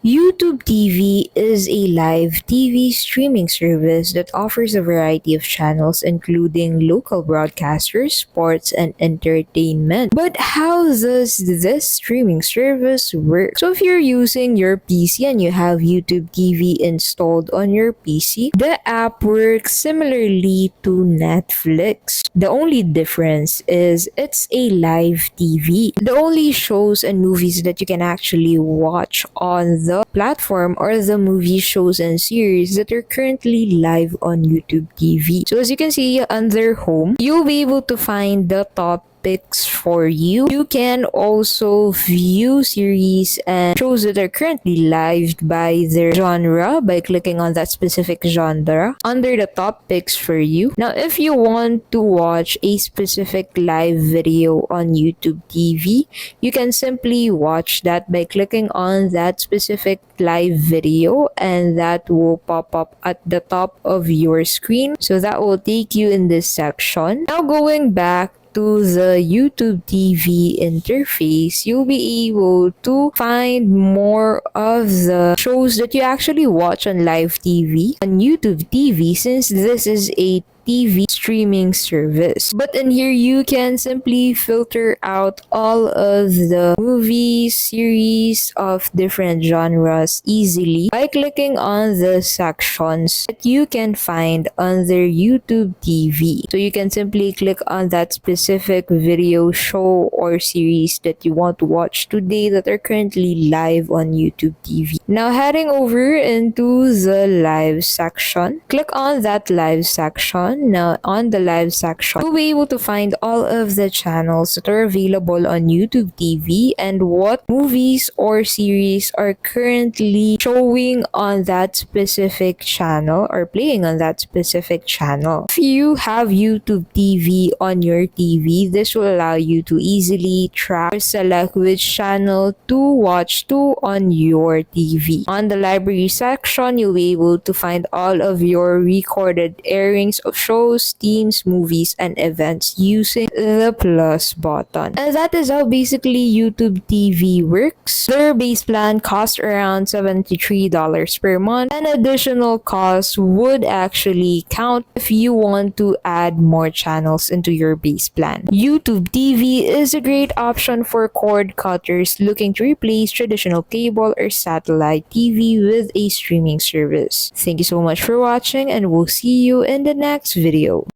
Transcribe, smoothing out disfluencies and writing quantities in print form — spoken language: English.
YouTube TV is a live TV streaming service that offers a variety of channels, including local broadcasters, sports, and entertainment. But how does this streaming service work? So, if you're using your PC and you have YouTube TV installed on your PC, the app works similarly to Netflix. The only difference is it's a live TV. The only shows and movies that you can actually watch on the platform are the movie shows and series that are currently live on YouTube TV. So as you can see under home, you'll be able to find the top picks for you. You can also view series and shows that are currently live by their genre by clicking on that specific genre under the top picks for you. Now, if you want to watch a specific live video on YouTube TV, you can simply watch that by clicking on that specific live video, and that will pop up at the top of your screen. So that will take you in this section. Now, going back to the YouTube TV interface, you'll be able to find more of the shows that you actually watch on live TV on YouTube TV, since this is a TV streaming service. But in here, you can simply filter out all of the movies, series of different genres easily by clicking on the sections that you can find under YouTube TV. So you can simply click on that specific video, show, or series that you want to watch today that are currently live on YouTube TV. Now, heading over into the live section, click on that live section. Now, on the live section, you'll be able to find all of the channels that are available on YouTube TV and what movies or series are currently showing on that specific channel or playing on that specific channel. If you have YouTube TV on your TV, this will allow you to easily track or select which channel to watch to on your TV. On the library section, you'll be able to find all of your recorded airings of shows, themes, movies, and events using the plus button. And that is how basically YouTube TV works. Their base plan costs around $73 per month. An additional cost would actually count if you want to add more channels into your base plan. YouTube TV is a great option for cord cutters looking to replace traditional cable or satellite TV with a streaming service. Thank you so much for watching, and we'll see you in the next video.